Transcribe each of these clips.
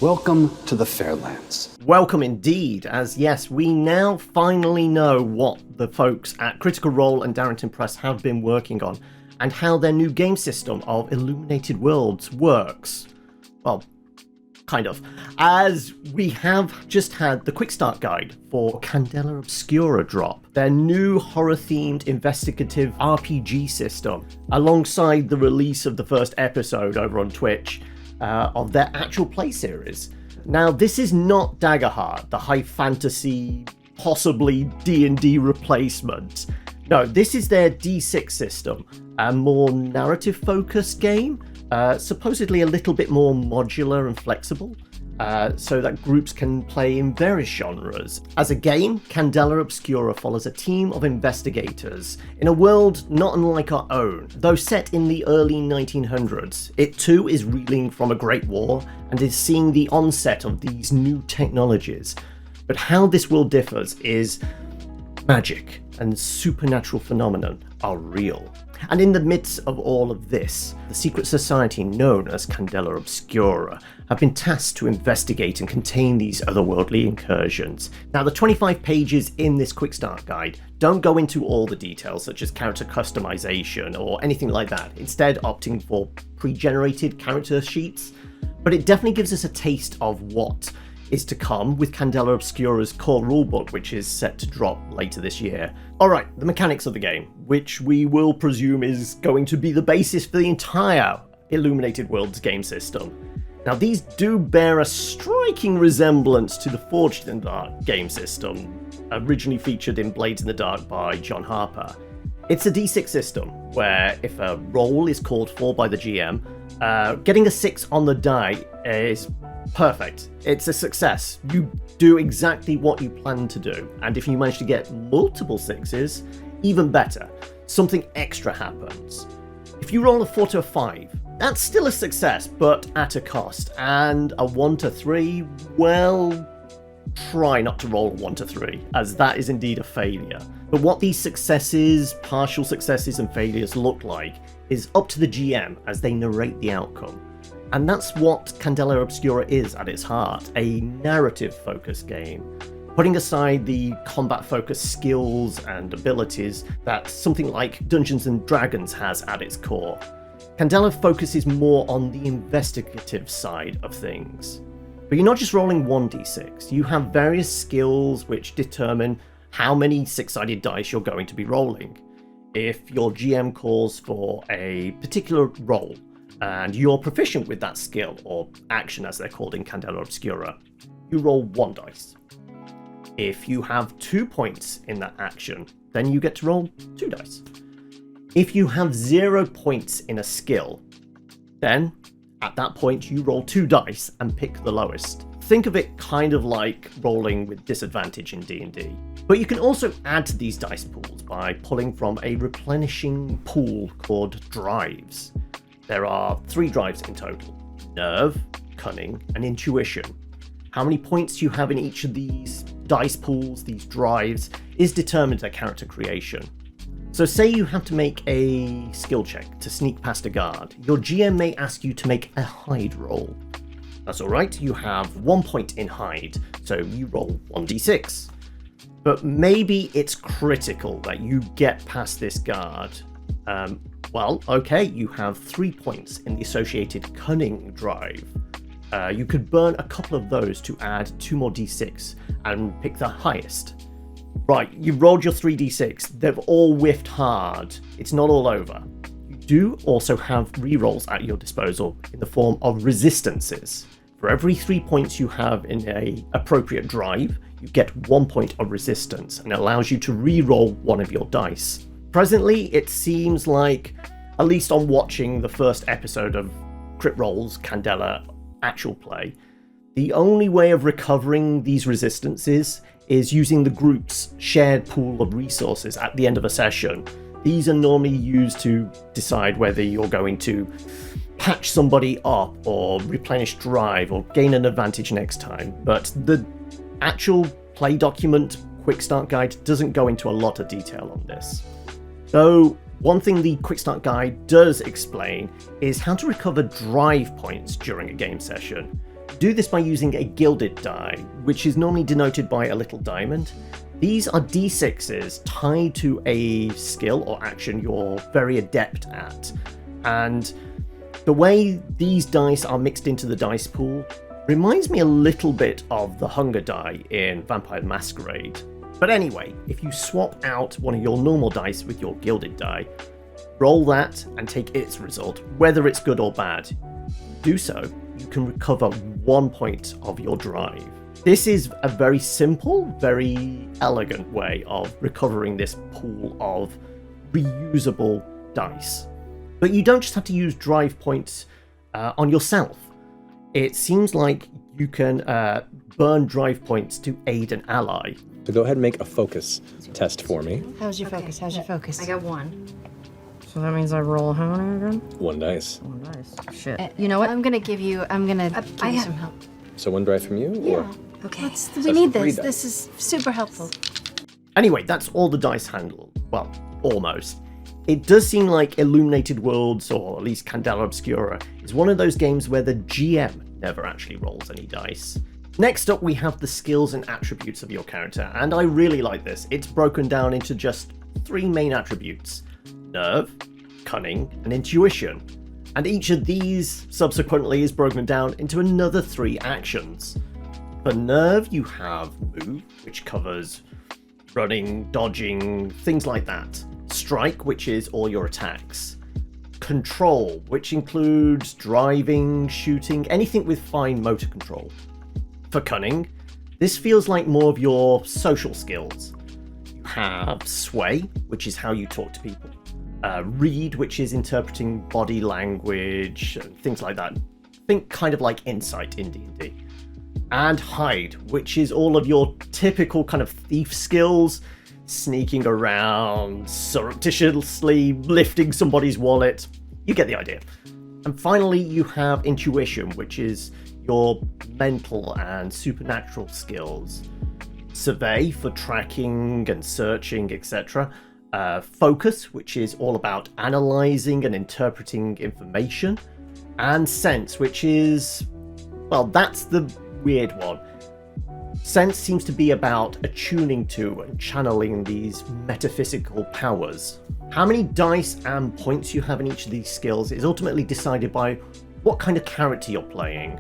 Welcome to the Fairlands. Welcome indeed, as yes, we now finally know what the folks at Critical Role and Darrington Press have been working on, and how their new game system of Illuminated Worlds works. Well, kind of. As we have just had the quick start guide for Candela Obscura drop, their new horror-themed investigative RPG system, alongside the release of the first episode over on Twitch, of their actual play series. Now, this is not Daggerheart, the high fantasy, possibly D&D replacement. No, this is their D6 system, a more narrative-focused game, supposedly a little bit more modular and flexible, so that groups can play in various genres. As a game, Candela Obscura follows a team of investigators in a world not unlike our own. Though set in the early 1900s, it too is reeling from a great war and is seeing the onset of these new technologies. But how this world differs is magic and supernatural phenomenon are real. And in the midst of all of this, the secret society known as Candela Obscura have been tasked to investigate and contain these otherworldly incursions. Now, the 25 pages in this quick start guide don't go into all the details such as character customization or anything like that, instead opting for pre-generated character sheets, but it definitely gives us a taste of what is to come with Candela Obscura's core rulebook, which is set to drop later this year. Alright, the mechanics of the game, which we will presume is going to be the basis for the entire Illuminated Worlds game system. Now, these do bear a striking resemblance to the Forged in the Dark game system, originally featured in Blades in the Dark by John Harper. It's a D6 system, where if a roll is called for by the GM, getting a 6 on the die is perfect. It's a success. You do exactly what you plan to do. And if you manage to get multiple 6s, even better. Something extra happens. If you roll a 4 to a 5, that's still a success, but at a cost. And a 1 to 3, well, try not to roll a 1 to 3, as that is indeed a failure. But what these successes, partial successes and failures look like is up to the GM as they narrate the outcome. And that's what Candela Obscura is at its heart, a narrative-focused game. Putting aside the combat-focused skills and abilities that something like Dungeons & Dragons has at its core, Candela focuses more on the investigative side of things. But you're not just rolling 1d6, you have various skills which determine how many 6-sided dice you're going to be rolling. If your GM calls for a particular roll, and you're proficient with that skill, or action as they're called in Candela Obscura, you roll 1 dice. If you have 2 points in that action, then you get to roll 2 dice. If you have 0 points in a skill, then at that point you roll 2 dice and pick the lowest. Think of it kind of like rolling with disadvantage in D&D. But you can also add to these dice pools by pulling from a replenishing pool called drives. There are 3 drives in total: nerve, cunning, and intuition. How many points you have in each of these dice pools, these drives, is determined at character creation. So say you have to make a skill check to sneak past a guard. Your GM may ask you to make a hide roll. That's alright, you have 1 point in hide, so you roll 1d6. But maybe it's critical that you get past this guard. Well, okay, you have 3 points in the associated cunning drive. You could burn a couple of those to add 2 more d6 and pick the highest. Right, you rolled your 3d6, they've all whiffed hard. It's not all over. You do also have rerolls at your disposal in the form of resistances. For every 3 points you have in an appropriate drive, you get 1 point of resistance, and it allows you to reroll one of your dice. Presently, it seems like, at least on watching the first episode of Crit Roll's Candela actual play, the only way of recovering these resistances is using the group's shared pool of resources at the end of a session. These are normally used to decide whether you're going to patch somebody up or replenish drive or gain an advantage next time, but the actual play document quick start guide doesn't go into a lot of detail on this. Though one thing the quick start guide does explain is how to recover drive points during a game session. Do this by using a gilded die, which is normally denoted by a little diamond. These are d6s tied to a skill or action you're very adept at. And the way these dice are mixed into the dice pool reminds me a little bit of the hunger die in Vampire the Masquerade. But anyway, if you swap out one of your normal dice with your gilded die, roll that and take its result, whether it's good or bad. Do so, you can recover 1 point of your drive. This is a very simple, very elegant way of recovering this pool of reusable dice. But you don't just have to use drive points on yourself. It seems like you can burn drive points to aid an ally. So go ahead and make a focus test for me. How's your focus? How's your focus? I got 1. So that means I roll how many again? 1 dice. 1 dice. Shit. You know what? I'm gonna give you some help. So 1 drive from you? Or? Okay. We that's need 3 this. dice. This is super helpful. Anyway, that's all the dice handle. Well, almost. It does seem like Illuminated Worlds, or at least Candela Obscura, is one of those games where the GM never actually rolls any dice. Next up, we have the skills and attributes of your character, and I really like this. It's broken down into just 3 main attributes: nerve, cunning, and intuition. And each of these subsequently is broken down into another 3 actions. For nerve, you have move, which covers running, dodging, things like that. Strike, which is all your attacks. Control, which includes driving, shooting, anything with fine motor control. For cunning, this feels like more of your social skills. You have sway, which is how you talk to people. Read, which is interpreting body language, and things like that. Think kind of like insight in D&D. And hide, which is all of your typical kind of thief skills, sneaking around, surreptitiously lifting somebody's wallet. You get the idea. And finally, you have intuition, which is your mental and supernatural skills. Survey for tracking and searching, etc. Focus, which is all about analyzing and interpreting information. And sense, which is, well, that's the weird one. Sense seems to be about attuning to and channeling these metaphysical powers. How many dice and points you have in each of these skills is ultimately decided by what kind of character you're playing.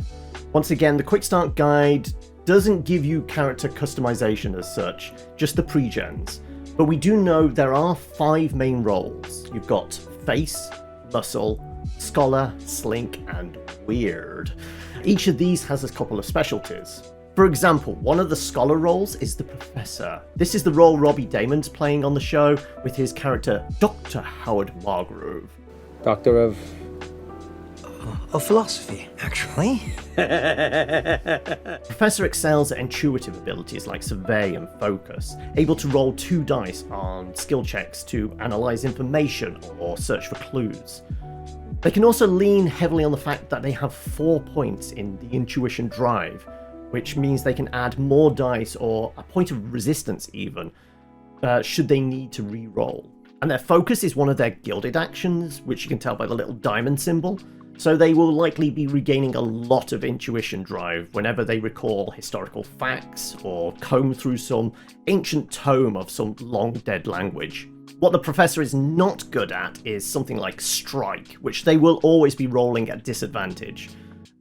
Once again, the Quick Start Guide doesn't give you character customization as such, just the pre-gens. But we do know there are 5 main roles. You've got Face, Muscle, Scholar, Slink, and Weird. Each of these has a couple of specialties. For example, one of the Scholar roles is the Professor. This is the role Robbie Damon's playing on the show with his character Dr. Howard Margrove. Doctor of... Of philosophy, actually. Professor excels at intuitive abilities like survey and focus, able to roll 2 dice on skill checks to analyze information or search for clues. They can also lean heavily on the fact that they have 4 points in the intuition drive, which means they can add more dice or a point of resistance even, should they need to re-roll. And their focus is one of their gilded actions, which you can tell by the little diamond symbol, so they will likely be regaining a lot of intuition drive whenever they recall historical facts or comb through some ancient tome of some long-dead language. What the Professor is not good at is something like Strike, which they will always be rolling at disadvantage,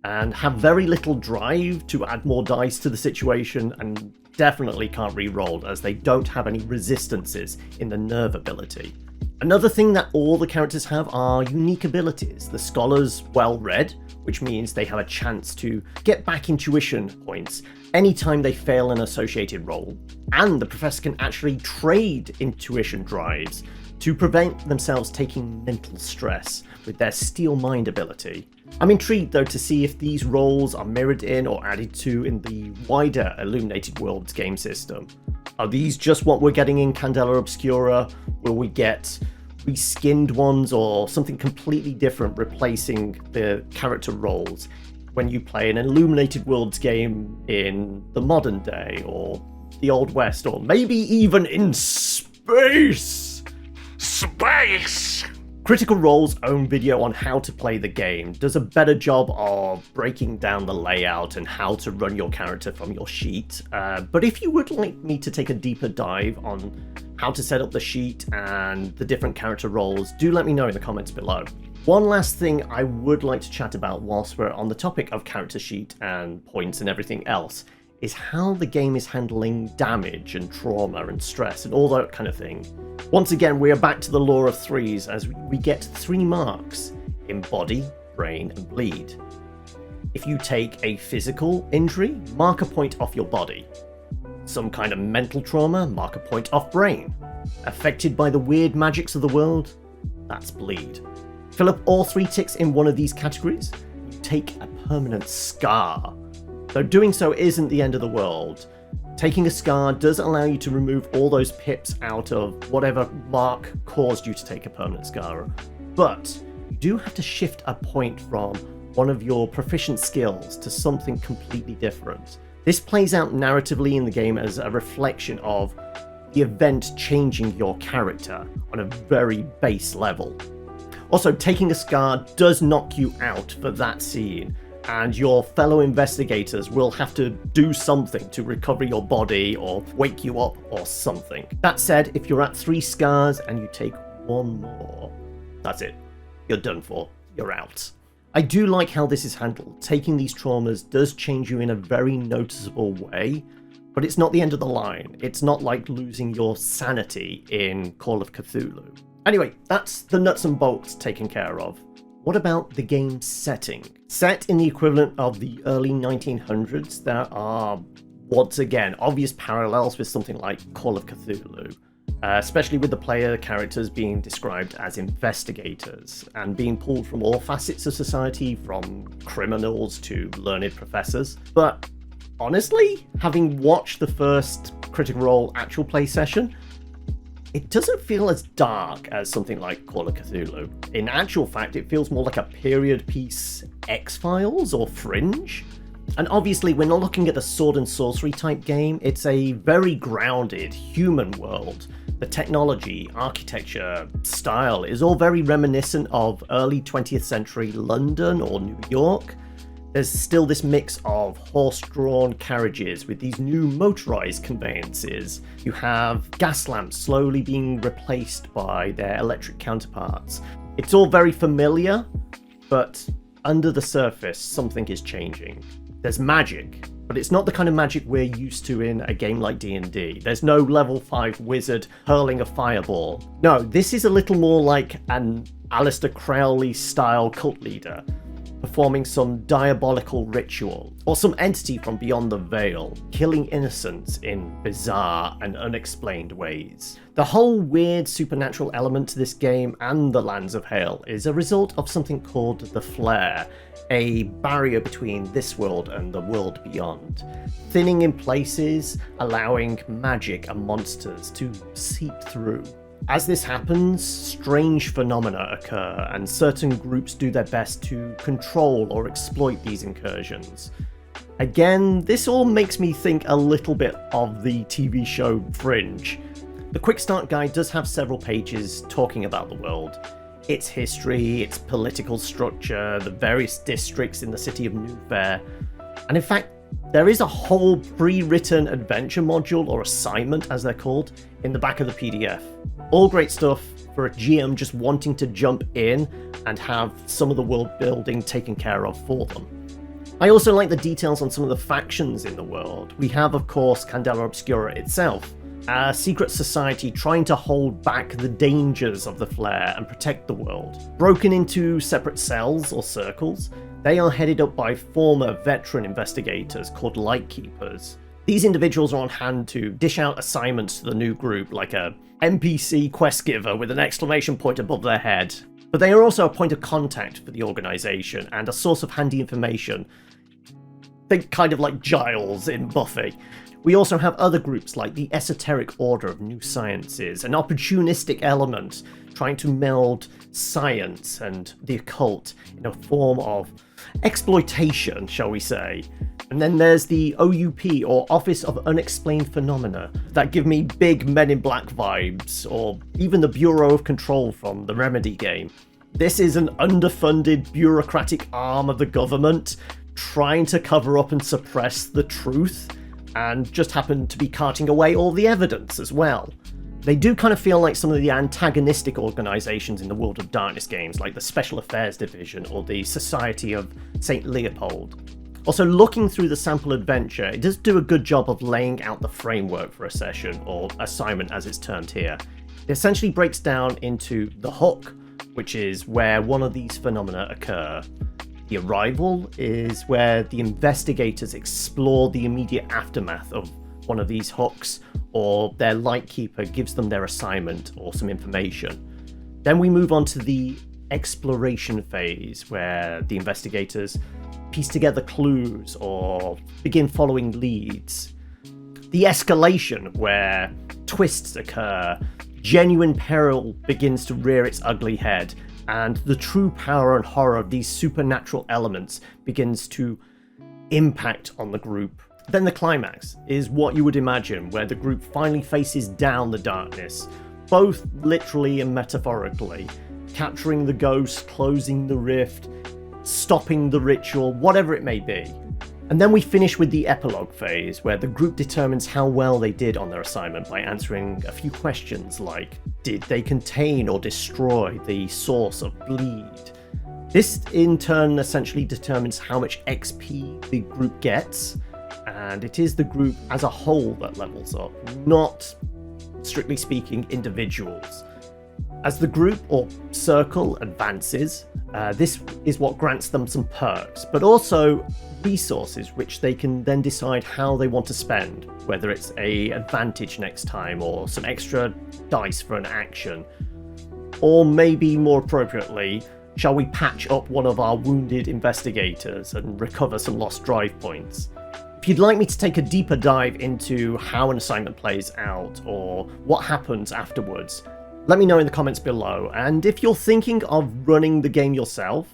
and have very little drive to add more dice to the situation, and definitely can't re-roll as they don't have any resistances in the nerve ability. Another thing that all the characters have are unique abilities. The Scholar's well-read, which means they have a chance to get back intuition points anytime they fail an associated roll. And the Professor can actually trade intuition drives to prevent themselves taking mental stress with their Steel Mind ability. I'm intrigued though to see if these roles are mirrored in or added to in the wider Illuminated Worlds game system. Are these just what we're getting in Candela Obscura? Will we get reskinned ones or something completely different replacing the character roles when you play an Illuminated Worlds game in the modern day or the Old West or maybe even in space? Space! Critical Role's own video on how to play the game does a better job of breaking down the layout and how to run your character from your sheet. But if you would like me to take a deeper dive on how to set up the sheet and the different character roles, do let me know in the comments below. One last thing I would like to chat about whilst we're on the topic of character sheet and points and everything else is how the game is handling damage and trauma and stress and all that kind of thing. Once again, we are back to the law of threes as we get 3 marks in body, brain and bleed. If you take a physical injury, mark a point off your body. Some kind of mental trauma, mark a point off brain. Affected by the weird magics of the world, that's bleed. Fill up all 3 ticks in one of these categories, you take a permanent scar. Though doing so isn't the end of the world. Taking a scar does allow you to remove all those pips out of whatever mark caused you to take a permanent scar, but you do have to shift a point from one of your proficient skills to something completely different. This plays out narratively in the game as a reflection of the event changing your character on a very base level. Also, taking a scar does knock you out for that scene, and your fellow investigators will have to do something to recover your body or wake you up or something. That said, if you're at 3 scars and you take 1 more, that's it. You're done for. You're out. I do like how this is handled. Taking these traumas does change you in a very noticeable way, but it's not the end of the line. It's not like losing your sanity in Call of Cthulhu. Anyway, that's the nuts and bolts taken care of. What about the game's setting? Set in the equivalent of the early 1900s, there are, once again, obvious parallels with something like Call of Cthulhu, especially with the player characters being described as investigators and being pulled from all facets of society, from criminals to learned professors. But honestly, having watched the first Critical Role actual play session, it doesn't feel as dark as something like Call of Cthulhu. In actual fact, it feels more like a period piece X-Files or Fringe. And obviously, we're not looking at a sword and sorcery type game. It's a very grounded human world. The technology, architecture, style is all very reminiscent of early 20th century London or New York. There's still this mix of horse-drawn carriages with these new motorized conveyances. You have gas lamps slowly being replaced by their electric counterparts. It's all very familiar, but under the surface, something is changing. There's magic, but it's not the kind of magic we're used to in a game like D&D. There's no level 5 wizard hurling a fireball. No, this is a little more like an Aleister Crowley-style cult leader performing some diabolical ritual, or some entity from beyond the veil, killing innocents in bizarre and unexplained ways. The whole weird supernatural element to this game and the Lands of Hale is a result of something called the Flare, a barrier between this world and the world beyond, thinning in places, allowing magic and monsters to seep through. As this happens, strange phenomena occur, and certain groups do their best to control or exploit these incursions. Again, this all makes me think a little bit of the TV show Fringe. The Quick Start Guide does have several pages talking about the world, its history, its political structure, the various districts in the city of New Fair, and in fact, there is a whole pre-written adventure module, or assignment as they're called, in the back of the PDF. All great stuff for a GM just wanting to jump in and have some of the world building taken care of for them. I also like the details on some of the factions in the world. We have, of course, Candela Obscura itself, a secret society trying to hold back the dangers of the Flare and protect the world. Broken into separate cells or circles, they are headed up by former veteran investigators called Lightkeepers. These individuals are on hand to dish out assignments to the new group, like a NPC quest giver with an exclamation point above their head. But they are also a point of contact for the organisation and a source of handy information. Think kind of like Giles in Buffy. We also have other groups like the Esoteric Order of New Sciences, an opportunistic element trying to meld science and the occult in a form of exploitation, shall we say. And then there's the OUP, or Office of Unexplained Phenomena, that give me big Men in Black vibes, or even the Bureau of Control from the Remedy game. This is an underfunded bureaucratic arm of the government trying to cover up and suppress the truth, and just happen to be carting away all the evidence as well. They do kind of feel like some of the antagonistic organisations in the World of Darkness games, like the Special Affairs Division or the Society of St. Leopold. Also, looking through the sample adventure, it does do a good job of laying out the framework for a session, or assignment as it's termed here. It essentially breaks down into the hook, which is where one of these phenomena occur. The arrival is where the investigators explore the immediate aftermath of one of these hooks, or their lightkeeper gives them their assignment or some information. Then we move on to the exploration phase, where the investigators piece together clues or begin following leads. The escalation, where twists occur, genuine peril begins to rear its ugly head, and the true power and horror of these supernatural elements begins to impact on the group. Then the climax is what you would imagine, where the group finally faces down the darkness, both literally and metaphorically, capturing the ghost, closing the rift, stopping the ritual, whatever it may be. And then we finish with the epilogue phase, where the group determines how well they did on their assignment by answering a few questions like, did they contain or destroy the source of bleed? This in turn essentially determines how much XP the group gets, and it is the group as a whole that levels up, not, strictly speaking, individuals. As the group or circle advances, this is what grants them some perks, but also resources which they can then decide how they want to spend, whether it's an advantage next time or some extra dice for an action, or maybe more appropriately, shall we patch up one of our wounded investigators and recover some lost drive points. If you'd like me to take a deeper dive into how an assignment plays out or what happens afterwards, let me know in the comments below. And if you're thinking of running the game yourself,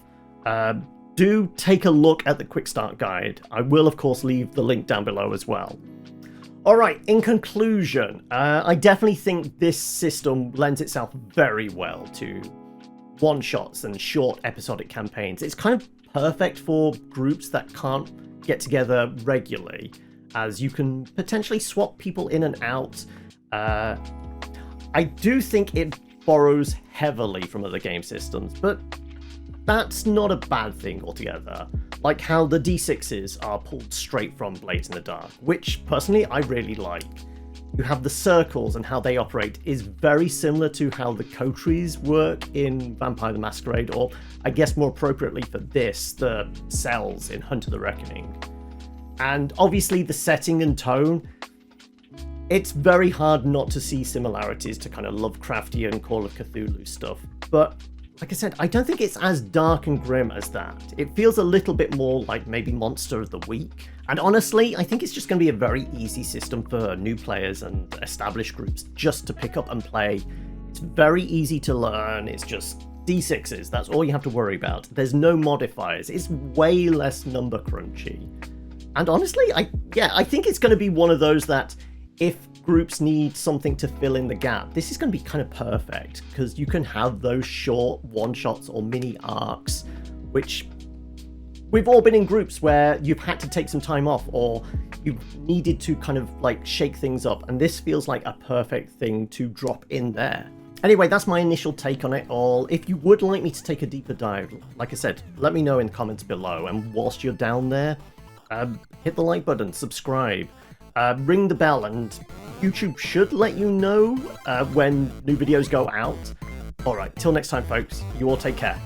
do take a look at the quick start guide. I will of course leave the link down below as well. Alright, in conclusion, I definitely think this system lends itself very well to one-shots and short episodic campaigns. It's kind of perfect for groups that can't get together regularly, as you can potentially swap people in and out. I do think it borrows heavily from other game systems, but that's not a bad thing altogether. Like how the D6s are pulled straight from Blades in the Dark, which personally I really like. You have the circles, and how they operate is very similar to how the coteries work in Vampire the Masquerade, or I guess more appropriately for this, the cells in Hunt of the Reckoning. And obviously the setting and tone, it's very hard not to see similarities to kind of Lovecraftian Call of Cthulhu stuff, but like I said, I don't think it's as dark and grim as that. It feels a little bit more like maybe Monster of the Week, and honestly, I think it's just going to be a very easy system for new players and established groups just to pick up and play. It's very easy to learn, it's just D6s, that's all you have to worry about. There's no modifiers, it's way less number crunchy. And honestly, I think it's going to be one of those that if groups need something to fill in the gap, this is going to be kind of perfect, because you can have those short one-shots or mini arcs, which we've all been in groups where you've had to take some time off or you've needed to kind of like shake things up, and this feels like a perfect thing to drop in there. Anyway, that's my initial take on it all. If you would like me to take a deeper dive, like I said, let me know in the comments below, and whilst you're down there, hit the like button, subscribe, ring the bell, and YouTube should let you know when new videos go out. Alright, till next time folks, you all take care.